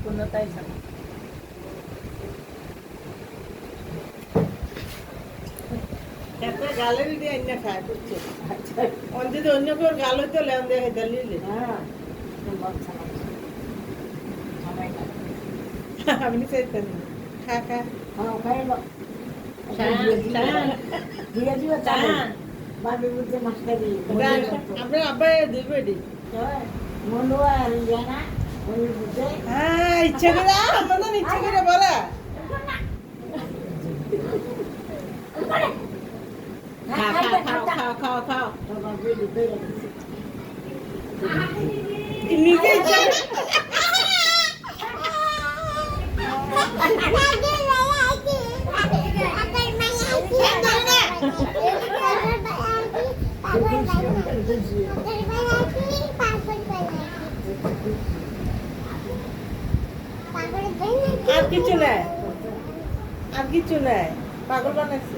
কোনটাই জানো একটা গালের দিয়ে এনে খায় বুঝছো অন্য যদি অন্য কেউ গাল হইতো লেন দেখে দিলে হ্যাঁ আমি চাইতাম খা খা খাইলো ধীরে ধীরে চাল বাড়ির মধ্যে মাছটা দিয়ে আপনার আব্বাই দিব এটি মনু আর জানা মনুর বুঝে হ্যাঁ ইচ্ছা করে আমাদের ইচ্ছা করে বলা খাও খাও খাও নিজে ইচ্ছা আর কিছু নাই আর কিছু নাই পাগল বানাইছে